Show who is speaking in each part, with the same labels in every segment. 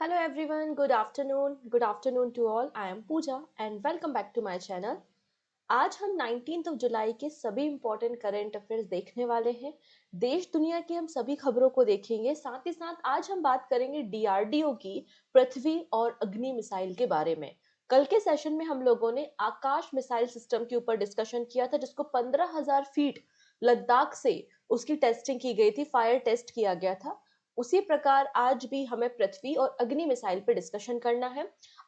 Speaker 1: Hello everyone, good afternoon. Good afternoon to all. I am Pooja and welcome back to my channel. आज हम 19 जुलाई के सभी important current affairs देखने वाले हैं। देश दुनिया की हम सभी खबरों को देखेंगे। साथ ही साथ आज हम बात करेंगे डीआरडीओ की पृथ्वी और अग्नि मिसाइल के बारे में। कल के सेशन में हम लोगों ने आकाश मिसाइल सिस्टम के ऊपर डिस्कशन किया था, जिसको 15,000 फीट लद्दाख से उसकी टेस्टिंग की गई थी, फायर टेस्ट किया गया था। उसी प्रकार आज भी हमें पृथ्वी और अग्नि मिसाइल पे डिस्कशन करना है।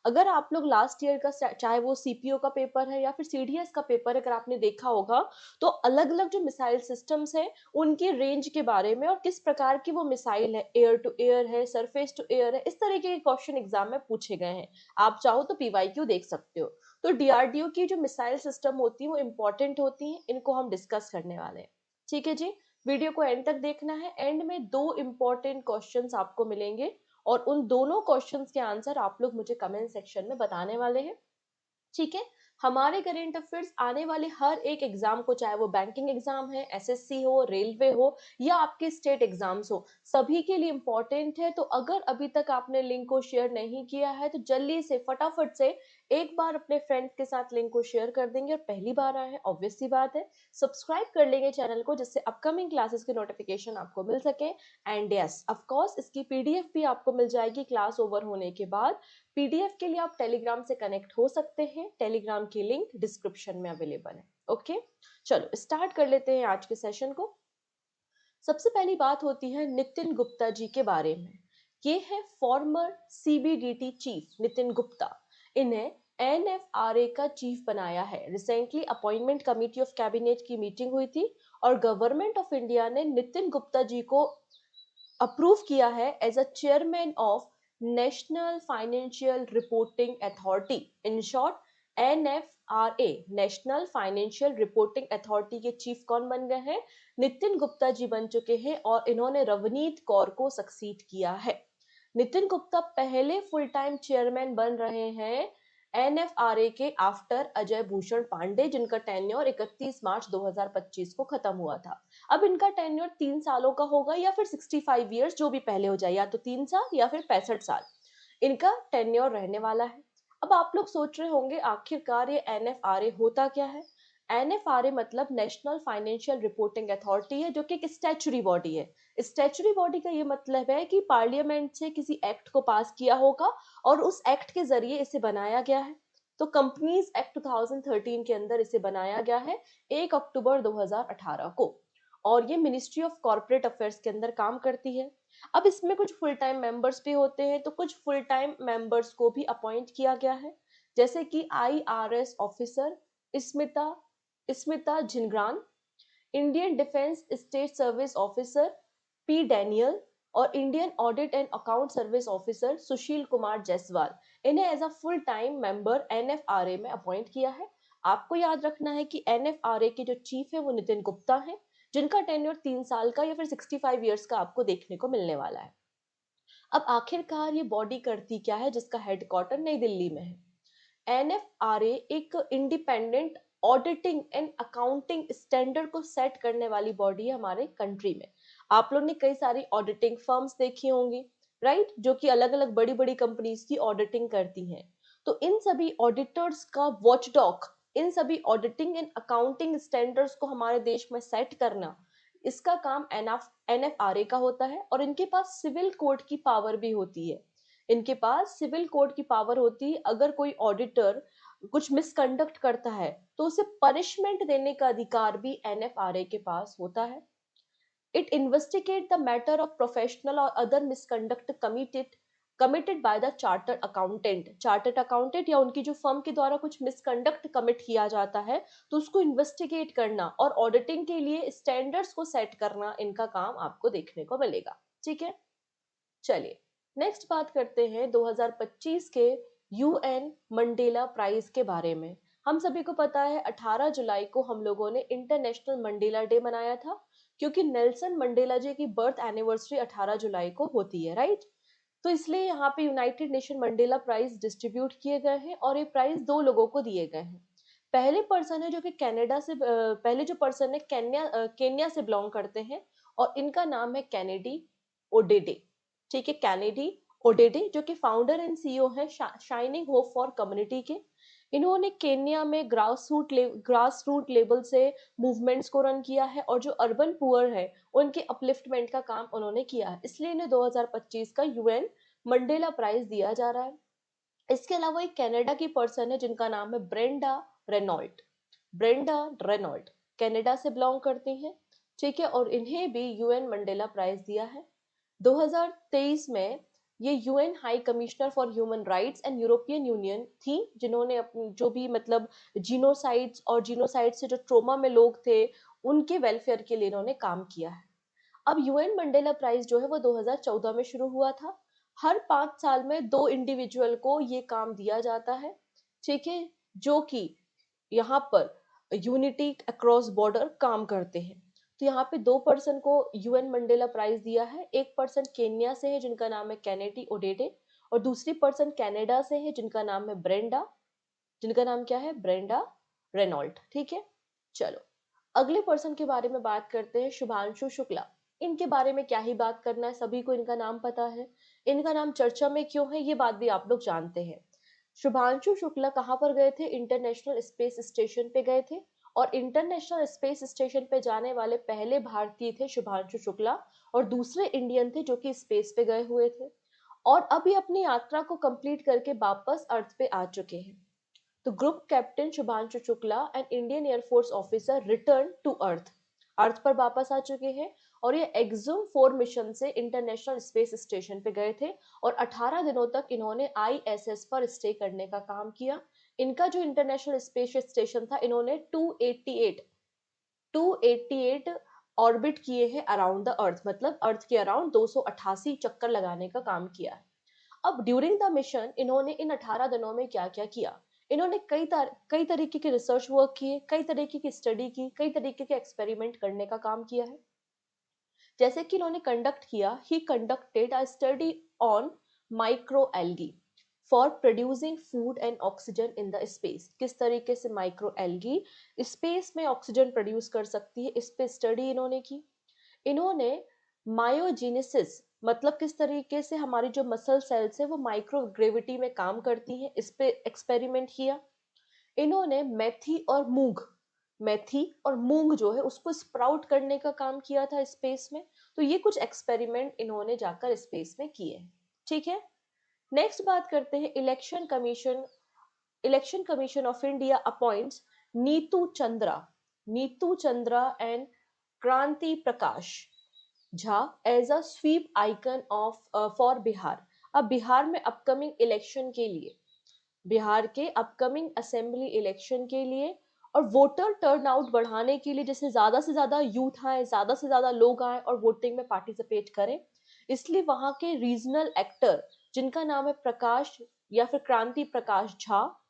Speaker 1: अगर आप लोग लास्ट ईयर का चाहे वो सीपीओ का पेपर है या फिर सीडीएस का पेपर अगर आपने देखा होगा, तो अलग अलग जो मिसाइल सिस्टम्स हैं उनकी रेंज के बारे में और किस प्रकार की वो मिसाइल है, एयर टू एयर है, सरफेस टू एयर है, इस तरीके के क्वेश्चन एग्जाम में पूछे गए हैं। आप चाहो तो पीवाईक्यू देख सकते हो। तो डीआरडीओ की जो मिसाइल सिस्टम होती है वो इंपॉर्टेंट होती है, इनको हम डिस्कस करने वाले हैं। ठीक है जी, वीडियो को एंड तक देखना है। एंड में दो इंपॉर्टेंट क्वेश्चंस आपको मिलेंगे और उन दोनों क्वेश्चंस के आंसर आप लोग मुझे कमेंट सेक्शन में बताने वाले हैं। ठीक है। हमारे करेंट अफेयर्स आने वाले हर एक एग्जाम को, चाहे वो बैंकिंग एग्जाम है, एसएससी हो, रेलवे हो या आपके स्टेट एग्जाम्स हो, सभी के लिए इंपॉर्टेंट है। तो अगर अभी तक आपने लिंक को शेयर नहीं किया है तो जल्दी से फटाफट से एक बार अपने फ्रेंड्स के साथ लिंक को शेयर कर देंगे। और पहली बार आए हैं, ऑब्वियस सी बात है, सब्सक्राइब कर लेंगे चैनल को, जिससे अपकमिंग क्लासेस की नोटिफिकेशन आपको मिल सके। एंड यस, ऑफ कोर्स इसकी पीडीएफ भी आपको मिल जाएगी क्लास ओवर होने के बाद। पीडीएफ के लिए आप टेलीग्राम से कनेक्ट हो सकते हैं, टेलीग्राम की लिंक डिस्क्रिप्शन में अवेलेबल है। ओके, चलो स्टार्ट कर लेते हैं आज के सेशन को। सबसे पहली बात होती है नितिन गुप्ता जी के बारे में। ये है farmer CBDT chief Nitin Gupta. इन्हें एनएफआरए का चीफ बनाया है। Recently appointment committee of cabinet की मीटिंग हुई थी और गवर्नमेंट ऑफ इंडिया ने नितिन गुप्ता जी को अप्रूव किया है as a chairman of national financial reporting authority, in short NFRA. National financial reporting authority के चीफ कौन बन गए हैं? नितिन गुप्ता जी बन चुके हैं और इन्होंने रवनीत कौर को सक्सीड किया है। नितिन गुप्ता पहले फुल टाइम चेयरमैन बन रहे हैं एनएफआरए के आफ्टर अजय भूषण पांडे, जिनका टेन्योर 31 मार्च 2025 को खत्म हुआ था। अब इनका टेन्योर 3 सालों का होगा या फिर 65 ईयर्स, जो भी पहले हो जाए, या तो 3 साल या फिर 65 साल इनका टेन्योर रहने वाला है। अब आप लोग सोच रहे होंगे आखिरकार ये एनएफआरए होता क्या है? एनएफआरए मतलब नेशनल फाइनेंशियल रिपोर्टिंग अथॉरिटी है, जो कि एक स्टैचुरी बॉडी है। स्टैचुरी बॉडी का ये मतलब है कि पार्लियामेंट से किसी एक्ट को पास किया होगा और उस एक्ट के जरिए इसे बनाया गया है। तो कंपनीज एक्ट 2013 के अंदर इसे बनाया गया है 1 अक्टूबर 2018 को। और ये मिनिस्ट्री ऑफ कॉर्पोरेट अफेयर्स के अंदर काम करती है। अब इसमें कुछ फुल टाइम मेंबर्स भी होते हैं, तो कुछ फुल टाइम मेंबर्स को भी अपॉइंट किया गया है, जैसे कि IRS officer Smita Smita Jhingran, Indian defence state service officer P Daniel और Indian audit and account service officer Sushil Kumar Jaiswal. इन्हें as a full time member NFRA में अपॉइंट किया है। आपको याद रखना है कि एनएफआरए के जो चीफ है वो नितिन गुप्ता है, जिनका टेन्योर 3 साल का या फिर 65 ईयर्स का आपको देखने को मिलने वाला है। अब आखिरकार ये बॉडी करती क्या है, जिसका हेडक्वार्टर नई दिल्ली में है? एनएफआरए एक independent auditing and accounting standard को सेट करने वाली बॉडी है हमारे कंट्री में। आप लोग ने कई सारी ऑडिटिंग फर्म्स देखी होंगी, राइट, जो कि अलग अलग बड़ी बड़ी कंपनीज की ऑडिटिंग करती हैं। तो इन सभी ऑडिटर्स का वॉचडॉग, इन सभी ऑडिटिंग एंड अकाउंटिंग स्टैंडर्ड्स को हमारे देश में सेट करना, इसका काम एनएफआरए का होता है। और इनके पास सिविल कोर्ट की पावर भी होती है। इनके पास सिविल कोर्ट की पावर होती है। अगर कोई ऑडिटर कुछ मिसकंडक्ट करता है तो उसे पनिशमेंट देने का अधिकार भी एनएफआरए के पास होता है। It investigate the matter of professional और other misconduct committed by the chartered accountant या उनकी जो फर्म के द्वारा कुछ मिसकंडक्ट कमिट किया जाता है, तो उसको इन्वेस्टिगेट करना और ऑडिटिंग के लिए स्टैंडर्ड्स को सेट करना, इनका काम आपको देखने को मिलेगा। ठीक है, चलिए नेक्स्ट बात करते हैं 2025 के यूएन मंडेला प्राइज के बारे में। हम सभी को पता है 18 जुलाई को हम लोगों ने इंटरनेशनल मंडेला डे मनाया था, क्योंकि नेल्सन मंडेला जी की बर्थ एनिवर्सरी 18 जुलाई को होती है, राइट। तो इसलिए यहाँ पे United Nation Mandela prize distribute किए गए हैं और ये प्राइज दो लोगों को दिए गए हैं। पहले पर्सन है जो कि कनाडा से पहले जो पर्सन है केन्या से बिलोंग करते हैं और इनका नाम है कैनेडी ओडेडे। ठीक है, कैनेडी ओडेडे जो कि फाउंडर एंड सीईओ हैं शाइनिंग होप फॉर कम्युनिटी के। इन्होंने केन्या में ग्रास रूट लेवल से मूवमेंट्स को रन किया है और जो अर्बन पुअर है उनके अपलिफ्टमेंट का काम उन्होंने किया है, इसलिए इन्हें 2025 का यूएन मंडेला प्राइज दिया जा रहा है। इसके अलावा एक कनाडा की पर्सन है जिनका नाम है ब्रेंडा रेनॉल्ट कनाडा से बिलोंग करती हैं, ठीक है, और इन्हें भी यूएन मंडेला प्राइज दिया है। 2023 में ये UN high commissioner for human rights and European union थी, जिन्होंने अपनी जो भी मतलब जीनोसाइड से जो ट्रोमा में लोग थे उनके वेलफेयर के लिए इन्होंने काम किया है। अब यूएन मंडेला प्राइज जो है वो 2014 में शुरू हुआ था। हर 5 साल में 2 इंडिविजुअल को ये काम दिया जाता है, ठीक है, जो कि यहाँ पर यूनिटी अक्रॉस बॉर्डर काम करते हैं। तो यहाँ पे 2 पर्सन को यूएन मंडेला प्राइज दिया है। एक पर्सन केन्या से है जिनका नाम है केनेटी ओडेडे, और दूसरी पर्सन कनाडा से है जिनका नाम क्या है, ब्रेंडा रेनॉल्ट, ठीक है। चलो अगले पर्सन के बारे में बात करते हैं, शुभांशु शुक्ला। इनके बारे में क्या ही बात करना है, सभी को इनका नाम पता है। इनका नाम चर्चा में क्यों है ये बात भी आप लोग जानते हैं। शुभांशु शुक्ला कहाँ पर गए थे, इंटरनेशनल स्पेस स्टेशन पे गए थे, और इंटरनेशनल स्पेस स्टेशन पे जाने वाले पहले भारतीय थे शुभांशु शुक्ला, और दूसरे इंडियन थे जो कि स्पेस पे गए हुए थे, और अभी अपनी यात्रा को कंप्लीट करके वापस अर्थ पे आ चुके हैं। तो group captain Shubhanshu Shukla and Indian air force officer return to earth पर वापस आ चुके हैं, और ये एक्सुम 4 मिशन से इंटरनेशनल स्पेस स्टेशन पे गए थे, और 18 दिनों तक इन्होंने आईएसएस पर स्टे करने का काम किया। इनका जो इंटरनेशनल स्पेस स्टेशन था, इन्होंने 288 ऑर्बिट किए हैं अराउंड द अर्थ, मतलब अर्थ के अराउंड 288 चक्कर लगाने का काम किया है। अब ड्यूरिंग द मिशन इन्होंने इन 18 दिनों में क्या क्या किया, इन्होंने कई तरीके के रिसर्च वर्क किए, कई तरीके की स्टडी की, कई तरीके के एक्सपेरिमेंट करने का काम किया है। जैसे कि इन्होंने कंडक्ट किया, ही conducted a study on micro algae for producing food and oxygen in the space. किस तरीके से माइक्रो एल्गी स्पेस में ऑक्सीजन प्रोड्यूस कर सकती है, इस पे स्टडी इन्होंने की। इन्होंने मायोजेनेसिस, मतलब किस तरीके से हमारी जो मसल सेल्स है वो माइक्रोग्रेविटी में काम करती हैं, इस पे एक्सपेरिमेंट किया। इन्होंने मेथी और मूंग जो है उसको स्प्राउट करने का काम किया था स्पेस में। तो ये कुछ एक्सपेरिमेंट इन्होंने जाकर स्पेस में किए हैं, ठीक है। नेक्स्ट बात करते हैं, election commission of India appoints Neetu Chandra and Kranti Prakash Jha as a SVEEP icon of for Bihar. अब बिहार के अपकमिंग असेंबली इलेक्शन के लिए और वोटर टर्नआउट बढ़ाने के लिए, जैसे ज्यादा से ज्यादा यूथ आए, ज्यादा से ज्यादा लोग आए और वोटिंग में पार्टिसिपेट करें, इसलिए वहां के रीजनल एक्टर जिनका नाम है प्रकाश या फिर क्रांति प्रकाश झा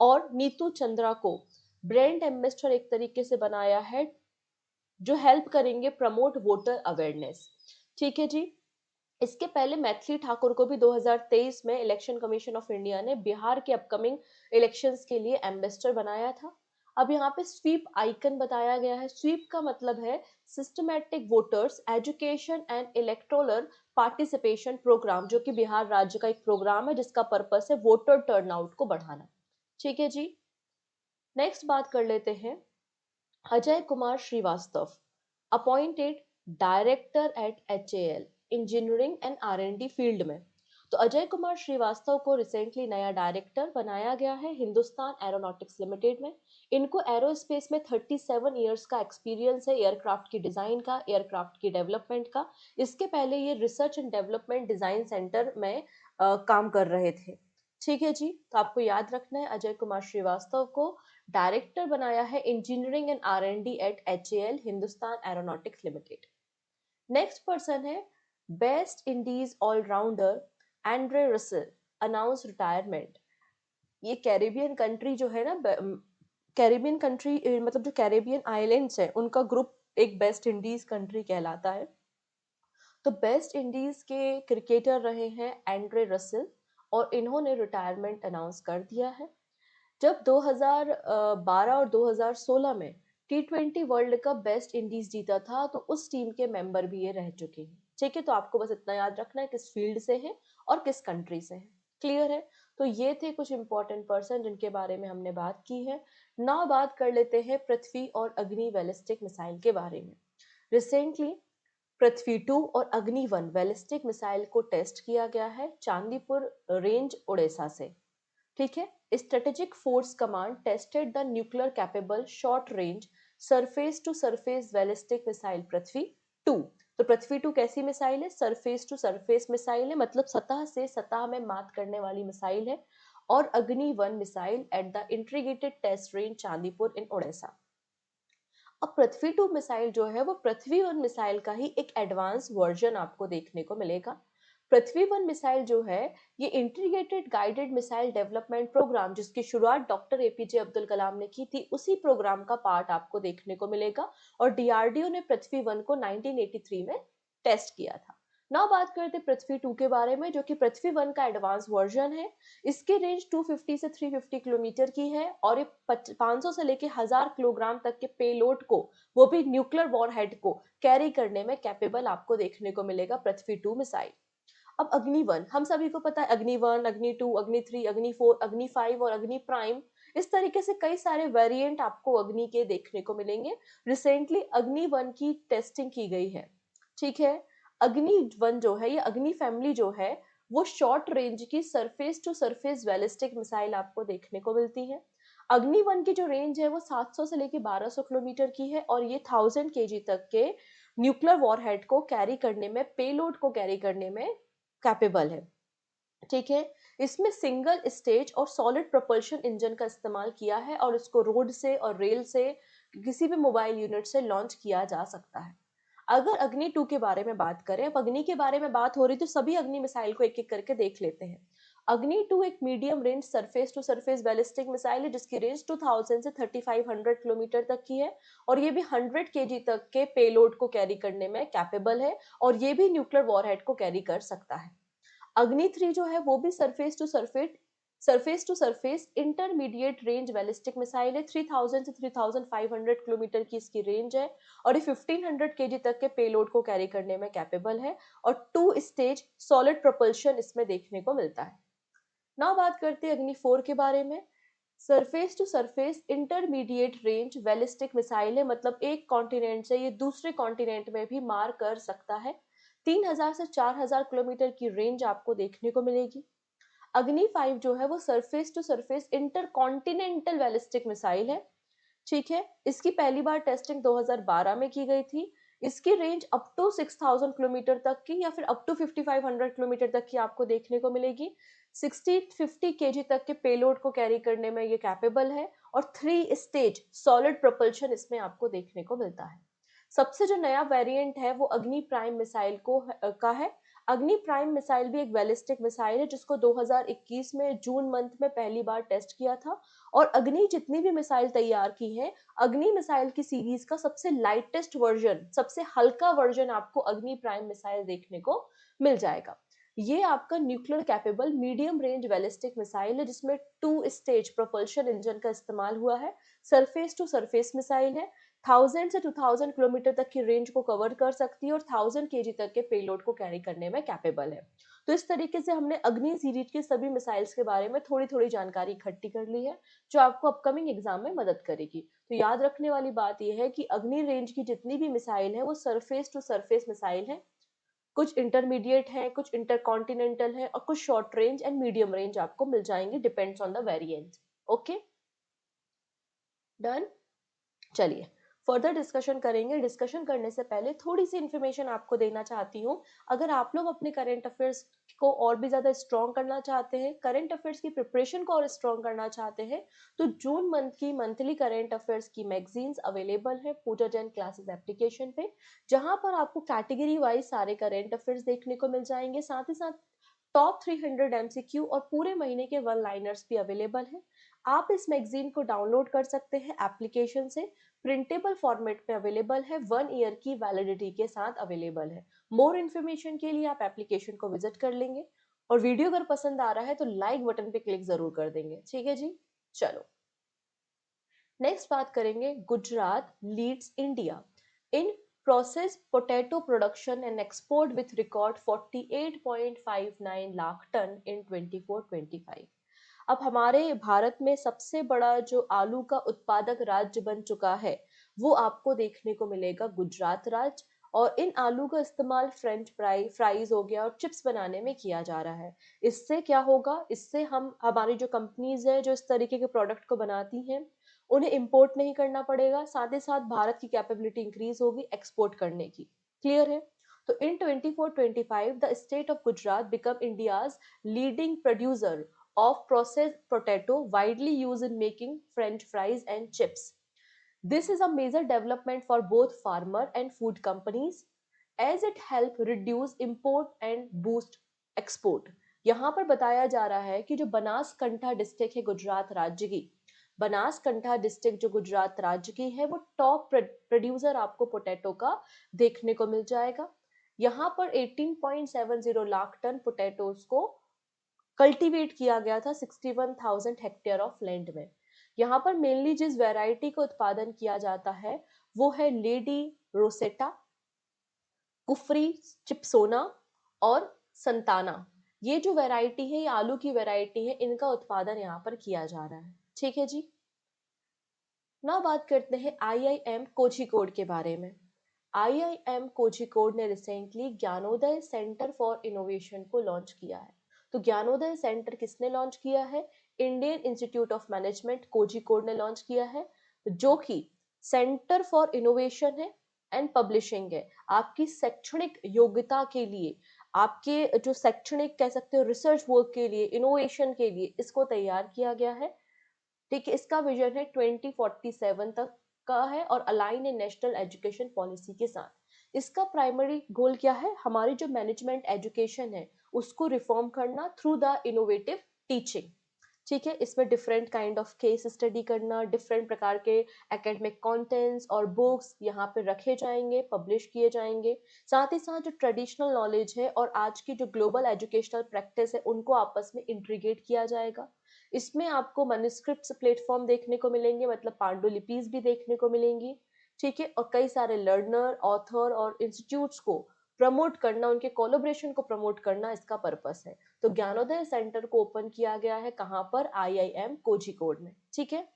Speaker 1: और नीतू चंद्रा को ब्रांड एम्बेसडर एक तरीके से बनाया है, जो हेल्प करेंगे प्रमोट वोटर अवेयरनेस, ठीक है जी। इसके पहले मैथिली ठाकुर को भी 2023 में इलेक्शन कमीशन ऑफ इंडिया ने बिहार के अपकमिंग इलेक्शंस के लिए एम्बेसडर बनाया था। अब यहाँ पे स्वीप आइकन बताया गया है। स्वीप का मतलब है systematic voters education and electoral participation programme, जो कि बिहार राज्य का एक प्रोग्राम है जिसका पर्पस है वोटर टर्नआउट को बढ़ाना, ठीक है जी। नेक्स्ट बात कर लेते हैं, Ajay Kumar Srivastava appointed director at HAL engineering and R and D field में। तो अजय कुमार श्रीवास्तव को रिसेंटली नया डायरेक्टर बनाया गया है हिंदुस्तान एरोनॉटिक्स लिमिटेड में। इनको एरोस्पेस में 37 ईयर्स का एक्सपीरियंस है, एयरक्राफ्ट की डिजाइन का, एयरक्राफ्ट की डेवलपमेंट का। इसके पहले ये research and development design centre में काम कर रहे थे, ठीक है जी। तो आपको याद रखना है, अजय कुमार श्रीवास्तव को डायरेक्टर बनाया है engineering and R and D at HAL Hindustan aeronautics limited. Next person है West Indies all rounder Andre Russell announce retirement. ये कैरेबियन कंट्री जो है ना, कैरेबियन कंट्री मतलब जो कैरेबियन आइलैंड्स है उनका ग्रुप एक वेस्ट इंडीज कंट्री कहलाता है। तो वेस्ट इंडीज के क्रिकेटर रहे हैं एंड्रे रसेल, और इन्होंने रिटायरमेंट अनाउंस कर दिया है। जब 2012 और 2016 में T20 world cup West Indies जीता था, तो उस टीम के मेंबर भी ये रह चुके हैं, ठीक है, तो आपको बस इतना याद रखना है किस फील्ड से है और किस कंट्री से है। क्लियर है? तो ये थे कुछ इंपॉर्टेंट पर्सन जिनके बारे में हमने बात की है। नाउ बात कर लेते हैं पृथ्वी और अग्नि बैलिस्टिक मिसाइल के बारे में। रिसेंटली पृथ्वी 2 और अग्नि 1 बैलिस्टिक मिसाइल को टेस्ट किया गया है चांदीपुर रेंज उड़ीसा से। ठीक है, strategic force command tested the nuclear capable short range surface to surface ballistic missile Prithvi 2। तो पृथ्वी 2 कैसी मिसाइल है? सरफेस टू सरफेस मिसाइल है, मतलब सतह से सतह में मात करने वाली मिसाइल है। और Agni 1 missile at the integrated test range Chandipur in Odisha. अब पृथ्वी 2 मिसाइल जो है वो पृथ्वी 1 मिसाइल का ही एक एडवांस वर्जन आपको देखने को मिलेगा। पृथ्वी 1 मिसाइल जो है ये integrated guided missile development programme जिसकी शुरुआत डॉक्टर एपीजे अब्दुल कलाम ने की थी, उसी प्रोग्राम का पार्ट आपको देखने को मिलेगा। और डीआरडीओ ने पृथ्वी 1 को 1983 में टेस्ट किया था। नाउ बात करते हैं पृथ्वी 2 के बारे में, जो कि पृथ्वी 1 का एडवांस वर्जन है। इसकी रेंज 250 से 350 किलोमीटर की है और ये 500 से लेके 1000 किलोग्राम तक के पेलोड को, वो भी न्यूक्लियर वॉरहेड को कैरी करने में कैपेबल आपको देखने को मिलेगा पृथ्वी 2 मिसाइल। अब अग्नि 1 हम सभी को पता है, अग्नि 1, अग्नि 2, अग्नि 3, अग्नि 4, अग्नि 5 और अग्नि प्राइम, इस तरीके से कई सारे वेरिएंट आपको अग्नि के देखने को मिलेंगे। रिसेंटली अग्नि 1 की टेस्टिंग की गई है। ठीक है, अग्नि 1 जो है, ये अग्नि फैमिली जो है वो शॉर्ट रेंज की surface to surface ballistic missile आपको देखने को मिलती है। अग्नि 1 की जो रेंज है वो 700 से लेके 1200 किलोमीटर की है और ये 1000 केजी तक के न्यूक्लियर वॉरहेड को कैरी करने में, पेलोड को कैरी करने में कैपेबल है। ठीक है, इसमें सिंगल स्टेज और सॉलिड प्रोपल्शन इंजन का इस्तेमाल किया है और इसको रोड से और रेल से, किसी भी मोबाइल यूनिट से लॉन्च किया जा सकता है। अगर अग्नि 2 के बारे में बात करें, अब अग्नि के बारे में बात हो रही तो सभी अग्नि मिसाइल को एक एक करके देख लेते हैं। अग्नि 2 एक medium range surface to surface ballistic missile है जिसकी रेंज 2000 से 3500 किलोमीटर तक की है और ये भी 100 केजी तक के पेलोड को कैरी करने में कैपेबल है और ये भी न्यूक्लियर वॉरहेड को कैरी कर सकता है। अग्नि 3 जो है वो भी surface to surface intermediate range ballistic missile है। 3000 से 3500 किलोमीटर की इसकी रेंज है और ये 1500 केजी तक के पेलोड को कैरी करने में कैपेबल है और 2 स्टेज सॉलिड प्रोपल्शन इसमें देखने को मिलता है। नाउ बात करते हैं अग्नि 4 के बारे में। Surface to surface intermediate range ballistic missile है, मतलब एक कॉन्टिनेंट से ये दूसरे कॉन्टिनेंट में भी मार कर सकता है। 3000 से 4000 किलोमीटर की रेंज आपको देखने को मिलेगी। अग्नि 5 जो है वो surface to surface intercontinental ballistic missile है। ठीक है, इसकी पहली बार टेस्टिंग 2012 में की गई थी। इसकी रेंज अप टू 6000 किलोमीटर तक की या फिर अप टू 5500 किलोमीटर तक की आपको देखने को मिलेगी। 60-50 केजी तक के पेलोड को कैरी करने में ये कैपेबल है और 3 स्टेज सॉलिड प्रोपल्शन इसमें आपको देखने को मिलता है। सबसे जो नया वेरिएंट है वो अग्नि प्राइम मिसाइल का है। अग्नि प्राइम मिसाइल भी एक बैलिस्टिक मिसाइल है जिसको 2021 में जून मंथ में पहली बार टेस्ट किया था। और अग्नि जितनी भी मिसाइल तैयार की है, अग्नि मिसाइल की सीरीज का सबसे लाइटेस्ट वर्जन, सबसे हल्का वर्जन आपको अग्नि प्राइम मिसाइल देखने को मिल जाएगा। ये आपका nuclear capable medium range ballistic missile है जिसमें 2 स्टेज प्रोपल्शन इंजन का इस्तेमाल हुआ है। सरफेस टू सरफेस मिसाइल है, 1000 से 2000 किलोमीटर तक की रेंज को कवर कर सकती है और 1000 केजी तक के पेलोड को कैरी करने में कैपेबल है। तो इस तरीके से हमने अग्नि सीरीज के सभी मिसाइल्स के बारे में थोड़ी थोड़ी जानकारी इकट्ठी कर ली है जो आपको अपकमिंग एग्जाम में मदद करेगी। तो याद रखने वाली बात यह है कि अग्नि रेंज की जितनी भी मिसाइल है वो सरफेस टू सरफेस मिसाइल है। कुछ इंटरमीडिएट है, कुछ इंटरकॉन्टिनेंटल है और कुछ short range and medium range आपको मिल जाएंगे, depends on the variant. Okay, done. चलिए फर्दर डिस्कशन करेंगे। डिस्कशन करने से पहले थोड़ी सी इन्फॉर्मेशन आपको देना चाहती हूँ। अगर आप लोग अपने करंट अफेयर्स को और भी ज़्यादा स्ट्रॉन्ग करना चाहते हैं, करंट अफेयर्स की प्रिपरेशन को और स्ट्रॉन्ग करना चाहते हैं, तो जून मंथ की मंथली करंट अफेयर्स की मैगजीन्स अवेलेबल है पूजा जैन क्लासेस एप्लीकेशन पे, जहां पर आपको कैटेगरी वाइज सारे करंट अफेयर्स देखने को मिल जाएंगे। साथ ही साथ टॉप 300 एमसीक्यू और पूरे महीने के वन लाइनर्स भी अवेलेबल है। आप इस मैगजीन को डाउनलोड कर सकते हैं एप्लीकेशन से। प्रिंटेबल फॉर्मेट में अवेलेबल है, 1 ईयर की वैलिडिटी के साथ अवेलेबल है। मोर इन्फॉर्मेशन के लिए आप एप्लीकेशन को विजिट कर लेंगे और वीडियो अगर पसंद आ रहा है तो लाइक बटन पे क्लिक जरूर कर देंगे। ठीक है जी, चलो नेक्स्ट बात करेंगे। Gujarat leads India in processed potato production and export with record 48.59 lakh tonne in 24-25। अब हमारे भारत में सबसे बड़ा जो आलू का उत्पादक राज्य बन चुका है वो आपको देखने को मिलेगा गुजरात राज्य। और इन आलू का इस्तेमाल फ्रेंच फ्राइज हो गया और चिप्स बनाने में किया जा रहा है। इससे क्या होगा, इससे हम हमारी जो कंपनीज है जो इस तरीके के प्रोडक्ट को बनाती हैं उन्हें इंपोर्ट नहीं करना पड़ेगा, साथ ही साथ भारत की कैपेबिलिटी इंक्रीज होगी एक्सपोर्ट करने की। क्लियर है? तो इन 24-25 the state of Gujarat become India's leading producer of processed potato widely used in making french fries and chips. This is a major development for both farmer and food companies as it help reduce import and boost export। यहाँ पर बताया जा रहा है कि जो Banaskantha district है गुजरात राज्य की, बनासकंठा डिस्ट्रिक्ट जो गुजरात राज्य की है वो टॉप प्रोड्यूसर आपको पोटैटो का देखने को मिल जाएगा। यहाँ पर 18.70 लाख टन पोटैटोज को कल्टीवेट किया गया था 61,000 हेक्टेयर ऑफ लैंड में। यहाँ पर मेनली जिस वैरायटी का उत्पादन किया जाता है वो है लेडी रोसेटा, कुफरी चिप्सोना और संताना। ये जो वैरायटी है, ये आलू की वैरायटी है, इनका उत्पादन यहाँ पर किया जा रहा है। ठीक है जी। ना बात करते हैं आईआईएम कोझिकोड के बारे में। आईआईएम कोझिकोड ने recently Gyanodaya centre for innovation को लॉन्च किया है। तो ज्ञानोदय सेंटर किसने लॉन्च किया है? Indian Institute of Management Kozhikode ने लॉन्च किया है, जो कि सेंटर फॉर इनोवेशन है एंड पब्लिशिंग है। आपकी शैक्षणिक योग्यता के लिए, आपके जो शैक्षणिक कह सकते हो रिसर्च वर्क के लिए, इनोवेशन के लिए इसको तैयार किया गया है। ठीक है, इसका विजन है 2047 तक का है और अलाइन इन नेशनल एजुकेशन पॉलिसी के साथ। इसका प्राइमरी गोल क्या है? हमारी जो मैनेजमेंट एजुकेशन है उसको रिफॉर्म करना थ्रू द इनोवेटिव टीचिंग। ठीक है, इसमें different kind of case study करना, डिफरेंट प्रकार के एकेडमिक कंटेंट्स और बुक्स यहाँ पे रखे जाएंगे, पब्लिश किए जाएंगे। साथ ही साथ जो ट्रेडिशनल नॉलेज है और आज की जो ग्लोबल एजुकेशनल प्रैक्टिस है उनको आपस में इंटीग्रेट किया जाएगा। इसमें आपको मैन्युस्क्रिप्ट्स प्लेटफॉर्म देखने को मिलेंगे, मतलब पांडुलिपीज भी देखने को मिलेंगी। ठीक है, और कई सारे लर्नर, ऑथर और इंस्टीट्यूट्स को प्रमोट करना, उनके कोलैबोरेशन को प्रमोट करना इसका पर्पस है। तो ज्ञानोदय सेंटर को ओपन किया गया है कहाँ पर? आईआईएम कोझिकोड में। ठीक है,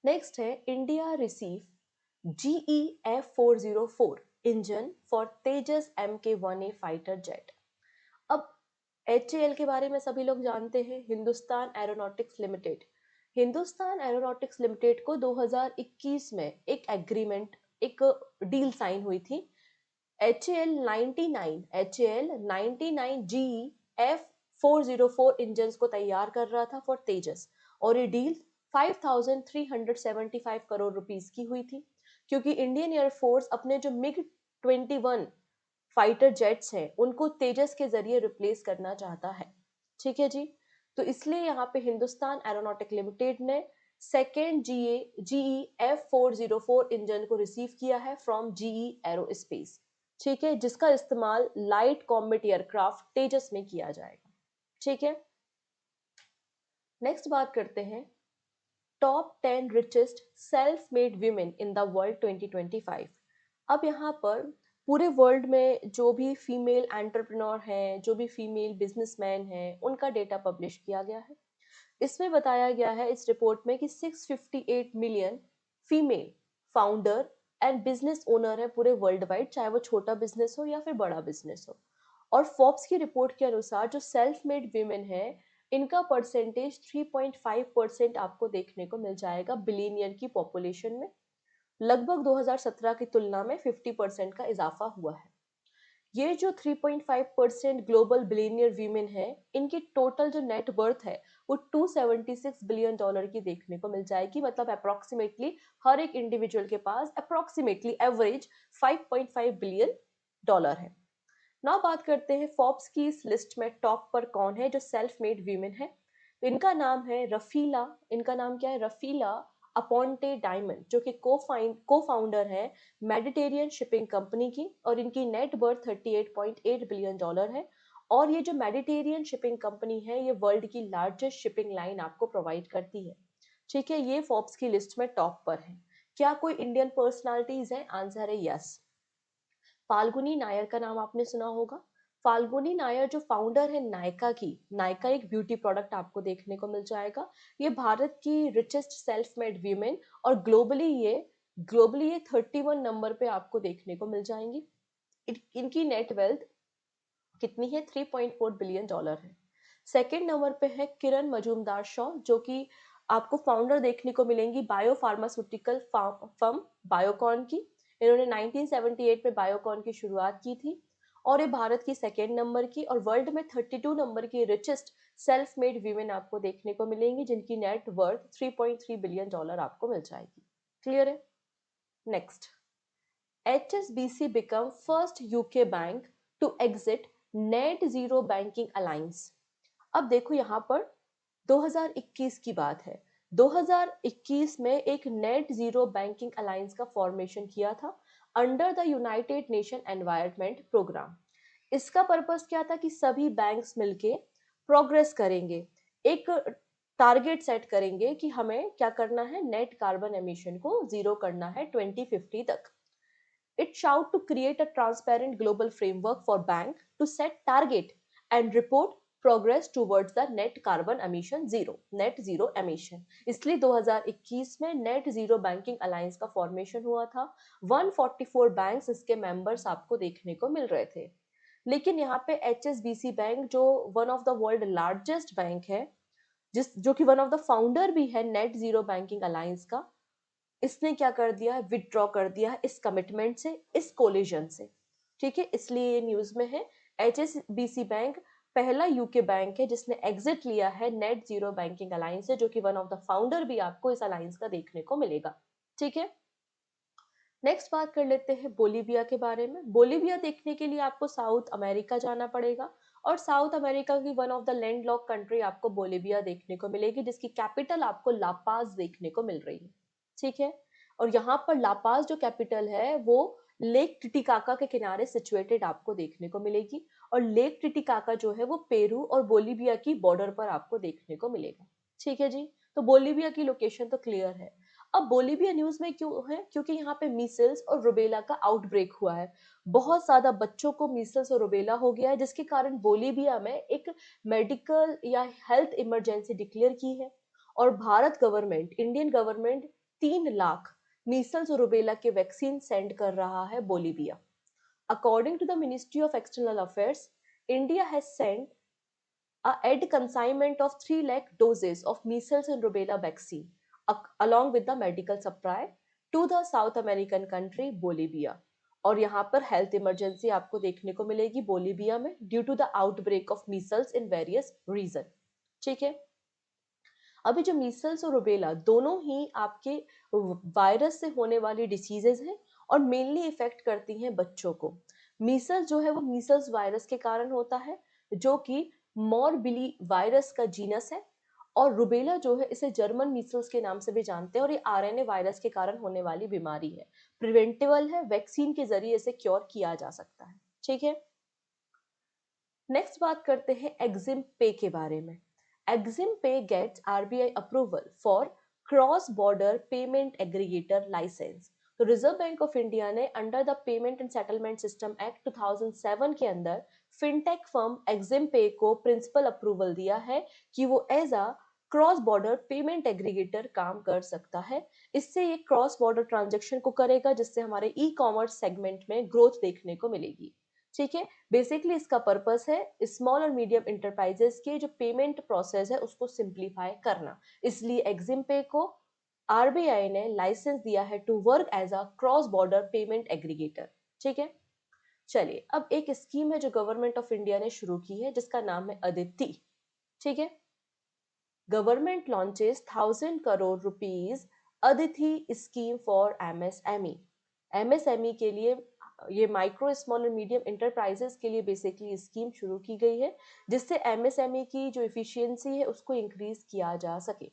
Speaker 1: नेक्स्ट है India receive GEF404 engine for Tejas MK1A fighter jet. अब HAL के बारे में सभी लोग जानते हैं, Hindustan aeronautics limited. Hindustan aeronautics limited को 2021 में एक एग्रीमेंट, एक डील साइन हुई थी। HAL 99 GEF404 इंजन को तैयार कर रहा था फॉर तेजस, और ये डील 5,375 करोड़ रुपीस की हुई थी, क्योंकि इंडियन एयरफोर्स अपने जो मिग 21 फाइटर जेट्स हैं उनको तेजस के जरिए रिप्लेस करना चाहता है। ठीक है जी, तो इसलिए यहाँ पे हिंदुस्तान एरोनॉटिक लिमिटेड ने सेकेंड GEF404 इंजन को रिसीव किया है फ्रॉम GE एरोस्पेस। ठीक है, जिसका इस्तेमाल लाइट कॉम्बैट एयरक्राफ्ट तेजस में किया जाएगा। ठीक है, नेक्स्ट बात करते हैं top 10 richest self made women in the world 2025। अब यहाँ पर पूरे वर्ल्ड में जो भी फीमेल एंटरप्रेन्योर हैं, जो भी फीमेल बिजनेसमैन हैं, उनका डेटा पब्लिश किया गया है। इसमें बताया गया है इस रिपोर्ट में कि 658 million female founder and business owner है पूरे वर्ल्ड वाइड, चाहे वो छोटा बिजनेस हो या फिर बड़ा बिजनेस हो। और फोर्ब्स की रिपोर्ट के अनुसार जो सेल्फ मेड वीमेन है इनका परसेंटेज 3.5% आपको देखने को मिल जाएगा बिलियनियर की पॉपुलेशन में। लगभग 2017 की तुलना में 50% का इजाफा हुआ है। ये जो 3.5% ग्लोबल बिलियनियर वीमेन है, इनकी टोटल जो नेट वर्थ है वो $276 बिलियन की देखने को मिल जाएगी। मतलब अप्रोक्सीमेटली हर एक इंडिविजुअल के पास अप्रोक्सीमेटली एवरेज $5.5 बिलियन है। ना बात करते हैं फोर्ब्स की इस लिस्ट में टॉप पर कौन है जो सेल्फ मेड वीमेन है। तो इनका नाम है रफीला, इनका नाम क्या है? रफीला अपॉन्टे डायमंड, जो कि को फाउंडर है मेडिटेरियन शिपिंग कंपनी की, और इनकी नेट वर्थ $38.8 बिलियन है। और ये जो मेडिटेरियन शिपिंग कंपनी है ये वर्ल्ड की लार्जेस्ट शिपिंग लाइन आपको प्रोवाइड करती है। ठीक है, ये फोर्ब्स की लिस्ट में टॉप पर है। क्या कोई इंडियन पर्सनालिटीज है? आंसर है यस। फाल्गुनी नायर का नाम आपने सुना होगा। फाल्गुनी नायर जो फाउंडर है नायका की, नायका एक ब्यूटी प्रोडक्ट आपको देखने को मिल जाएगा। ये भारत की रिचेस्ट सेल्फ मेड वीमेन और ग्लोबली ये 31 नंबर पे आपको देखने को मिल जाएंगी। इनकी नेट वेल्थ कितनी है? $3.4 बिलियन है। सेकेंड नंबर पे है किरण मजूमदार शॉ, जो कि आपको फाउंडर देखने को मिलेंगी बायो फार्मास्यूटिकल फर्म बायोकॉन की। इन्होंने 1978 में बायोकॉन की शुरुआत की थी और ये भारत की सेकेंड नंबर की और वर्ल्ड में 32 नंबर की रिचेस्ट सेल्फ मेड वीमेन आपको देखने को मिलेंगी, जिनकी नेट वर्थ $3.3 बिलियन आपको मिल जाएगी। क्लियर है? Next, HSBC become first UK bank to exit net zero banking alliance। अब देखो यहाँ पर 2021 की बात है। 2021 में एक नेट जीरो बैंकिंग अलायंस का फॉर्मेशन किया था under the United Nation environment programme. इसका पर्पस क्या था कि सभी बैंक्स मिलके प्रोग्रेस करेंगे, एक टारगेट सेट करेंगे कि हमें क्या करना है, नेट कार्बन एमिशन को जीरो करना है 2050 तक। It shout to create a transparent global framework for bank to set target and report progress towards the net carbon emission zero, net zero emission। इसलिए 2021 में नेट जीरो बैंकिंग अलायंस का formation हुआ था। 144 banks इसके members आपको देखने को मिल रहे थे। लेकिन यहाँ पे HSBC बैंक जो one of the world largest bank है, जो कि वन ऑफ द फाउंडर भी है नेट जीरो बैंकिंग अलायंस का, इसने क्या कर दिया है, विदड्रॉ कर दिया है इस कमिटमेंट से, इस कोलिजन से। ठीक है, इसलिए ये न्यूज में है। HSBC बैंक पहला यूके बैंक है जिसने एग्जिट लिया है नेट जीरो बैंकिंग अलायंस से, जो कि वन ऑफ द फाउंडर भी आपको इस अलायंस का देखने को मिलेगा। ठीक है, नेक्स्ट बात कर लेते हैं बोलीविया के बारे में। बोलीविया देखने के लिए आपको साउथ अमेरिका जाना पड़ेगा और साउथ अमेरिका की one of the landlock country आपको बोलीविया देखने को मिलेगी, जिसकी कैपिटल आपको लापाज देखने को मिल रही है। ठीक है, और यहाँ पर लापाज जो कैपिटल है वो लेक टिटिकाका के किनारे सिचुएटेड आपको देखने को मिलेगी और लेक टिटिकाका जो है वो पेरू और बोलीविया की बॉर्डर पर आपको देखने को मिलेगा। ठीक है जी, तो बोलीविया की लोकेशन तो क्लियर है। अब बोलीविया न्यूज में क्यों है? क्योंकि यहाँ पे मीसल्स और रुबेला का आउटब्रेक हुआ है। बहुत ज्यादा बच्चों को मीसल्स और रुबेला हो गया है, जिसके कारण बोलीविया में एक मेडिकल या हेल्थ इमरजेंसी डिक्लेयर की है और Bharat government, Indian government 3 lakh measles और रुबेला के वैक्सीन सेंड कर रहा है Bolivia. According to the ministry of external affairs, India has send a aid consignment of 3 lakh doses of measles and rubella vaccine along with the medical supply to the South American country Bolivia। और यहाँ पर health emergency आपको देखने को मिलेगी Bolivia में due to the outbreak of measles in various region. ठीक है, अभी जो मीसल्स और रुबेला दोनों ही आपके वायरस से होने वाली डिसीजेज हैं और मेनली इफेक्ट करती हैं बच्चों को। मीसल्स जो है वो मीसल्स वायरस के कारण होता है, जो कि मॉरबिली वायरस का जीनस है, और रुबेला जो है इसे जर्मन मीसल्स के नाम से भी जानते हैं और ये आरएनए वायरस के कारण होने वाली बीमारी है। प्रिवेंटेबल है, वैक्सीन के जरिए इसे क्योर किया जा सकता है। ठीक है, नेक्स्ट बात करते हैं एग्जिम पे के बारे में। Exim pay gets RBI approval for cross border payment aggregator licence. तो रिजर्व बैंक ऑफ इंडिया ने under the payment and settlement system act 2007 के अंदर फिनटेक फर्म एग्जिम पे को प्रिंसिपल अप्रूवल दिया है कि वो as a cross border payment aggregator काम कर सकता है। इससे ये क्रॉस बॉर्डर ट्रांजेक्शन को करेगा, जिससे हमारे ई कॉमर्स सेगमेंट में ग्रोथ देखने को मिलेगी। ठीक है, बेसिकली इसका पर्पस है स्मॉल और मीडियम इंटरप्राइजेस के जो पेमेंट प्रोसेस है उसको सिंप्लीफाई करना। इसलिए एग्जिम पे को आरबीआई ने लाइसेंस दिया है to work as a cross border payment aggregator. ठीक है, चलिए अब एक स्कीम है जो गवर्नमेंट ऑफ इंडिया ने शुरू की है जिसका नाम है अदिति। ठीक है, government launches 1,000 crore rupees Aditi scheme for MSME. MSME के लिए, ये माइक्रो स्मॉल और मीडियम इंटरप्राइजेस के लिए बेसिकली स्कीम शुरू की गई है, जिससे एमएसएमई की जो इफिशियंसी है उसको इंक्रीज किया जा सके।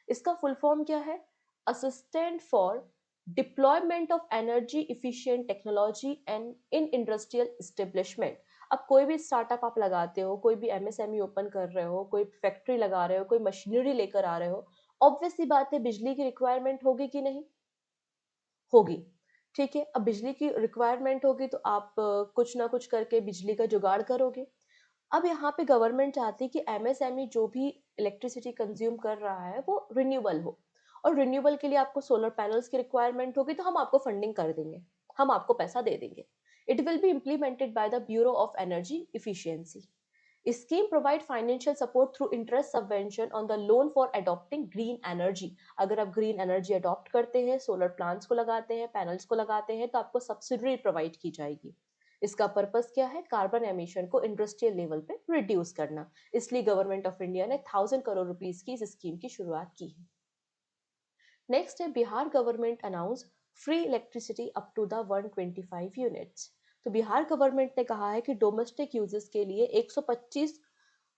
Speaker 1: इसका फुल फॉर्म क्या है? Assistant for deployment of energy efficient technology and in industrial establishment. अब कोई भी स्टार्टअप आप लगाते हो, कोई भी एमएसएमई ओपन कर रहे हो, कोई फैक्ट्री लगा रहे हो, कोई मशीनरी लेकर आ रहे हो, ऑब्वियस सी बात है बिजली की रिक्वायरमेंट होगी कि नहीं? होगी। ठीक है, अब बिजली की रिक्वायरमेंट होगी तो आप कुछ ना कुछ करके बिजली का जुगाड़ करोगे। अब यहाँ पे गवर्नमेंट चाहती है कि एमएसएमई जो भी इलेक्ट्रिसिटी कंज्यूम कर रहा है वो रिन्यूएबल हो, और रिन्यूएबल के लिए आपको सोलर पैनल्स की रिक्वायरमेंट होगी तो हम आपको फंडिंग कर देंगे, हम आपको पैसा दे देंगे। It will be implemented by the bureau of energy efficiency. Scheme provide financial support through interest subvention on the loan for adopting green energy। अगर आप ग्रीन एनर्जी अडॉप्ट करते हैं, सोलर प्लांट्स को लगाते हैं, पैनल्स को लगाते हैं, तो आपको सब्सिडी प्रोवाइड की जाएगी। इसका पर्पस क्या है? कार्बन एमिशन को इंडस्ट्रियल लेवल पे रिड्यूस करना। इसलिए गवर्नमेंट ऑफ इंडिया ने 1000 करोड़ रुपीस की इस स्कीम की शुरुआत की है। नेक्स्ट है Bihar government announce free electricity up to the 125 units. तो बिहार गवर्नमेंट ने कहा है कि डोमेस्टिक यूजेस के लिए 125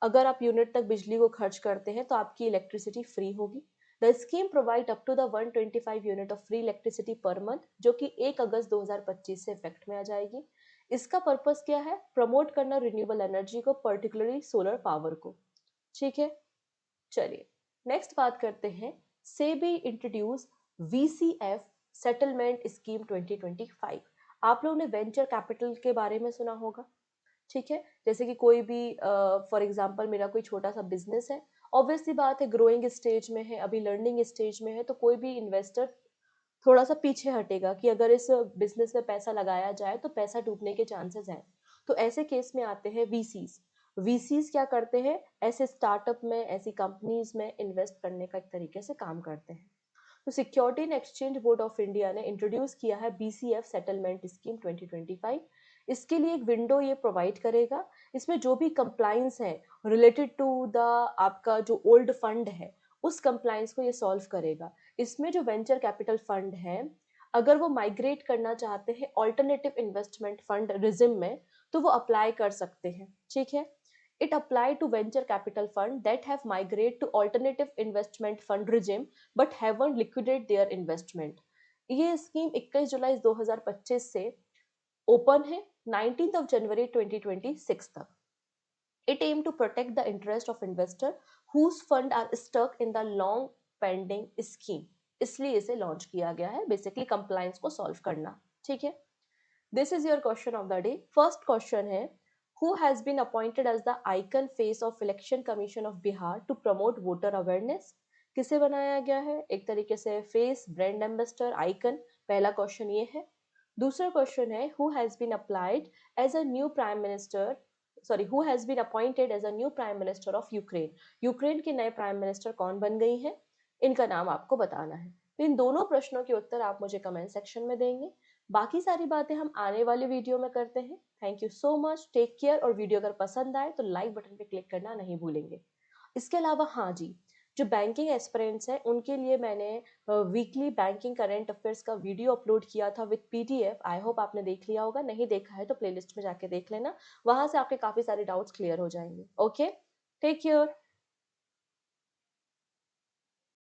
Speaker 1: अगर आप यूनिट तक बिजली को खर्च करते हैं तो आपकी इलेक्ट्रिसिटी फ्री होगी। The scheme provide up to the 125 unit of free electricity per month, जो कि 1 अगस्त 2025 से इफेक्ट में आ जाएगी। इसका पर्पस क्या है? प्रमोट करना रिन्यूएबल एनर्जी को, पर्टिकुलरली सोलर पावर को। ठीक है, चलिए नेक्स्ट बात करते हैं। SEBI introduce VCF settlement scheme 2025। आप लोगों ने वेंचर कैपिटल के बारे में सुना होगा। ठीक है, जैसे कि कोई भी फॉर एग्जांपल मेरा कोई छोटा सा बिजनेस है, ऑब्वियसली बात है ग्रोइंग स्टेज में है, अभी लर्निंग स्टेज में है, तो कोई भी इन्वेस्टर थोड़ा सा पीछे हटेगा कि अगर इस बिजनेस में पैसा लगाया जाए तो पैसा डूबने के चांसेस हैं। तो ऐसे केस में आते हैं वीसीज। वीसीज क्या करते हैं? ऐसे स्टार्टअप में, ऐसी कंपनीज में इन्वेस्ट करने का एक तरीके से काम करते हैं। तो security and exchange board of India ने इंट्रोड्यूस किया है बीसीएफ सेटलमेंट स्कीम 2025। इसके लिए एक विंडो ये प्रोवाइड करेगा। इसमें जो भी कंप्लाइंस है रिलेटेड टू द आपका जो ओल्ड फंड है, उस कंप्लाइंस को ये सॉल्व करेगा। इसमें जो वेंचर कैपिटल फंड है, अगर वो माइग्रेट करना चाहते हैं ऑल्टरनेटिव इन्वेस्टमेंट फंड रिजिम में, तो वो अप्लाई कर सकते हैं। ठीक है, it apply to venture capital fund that have migrated to alternative investment fund regime but haven't liquidated their investment। ये स्कीम 21 जुलाई 2025 से ओपन है 19 जनवरी 2026 तक। It aim to protect the interest of investor whose fund are stuck in the long pending scheme। इसलिए इसे launch किया गया है, basically compliance को सॉल्व करना। ठीक है, this is your question of the day. First question है, who has been appointed as the icon face of election commission of Bihar to promote voter awareness. किसे बनाया गया है? एक तरीके से फेस, ब्रांड एम्बेसडर, आइकन। पहला क्वेश्चन ये है। दूसरा क्वेश्चन है, who has been applied as a new prime minister, sorry, who has been appointed as a new prime minister of Ukraine. Ukraine के नए प्राइम मिनिस्टर कौन बन गई हैं? इनका नाम आपको बताना है। तो इन दोनों प्रश्नों के उत्तर आप मुझे कमेंट सेक्शन में देंगे। बाकी सारी बातें हम आने वाली वीडियो में करते हैं। Thank you so much, take care. और वीडियो अगर पसंद आए तो लाइक बटन पे क्लिक करना नहीं भूलेंगे। इसके अलावा हाँ जी, जो बैंकिंग एस्पिरेंट्स हैं उनके लिए मैंने वीकली बैंकिंग करंट अफेयर्स का वीडियो अपलोड किया था विद पीडीएफ। आई होप आपने देख लिया होगा, नहीं देखा है तो प्लेलिस्ट में जाके देख लेना, वहां से आपके काफी सारे डाउट्स क्लियर हो जाएंगे। Okay, take care.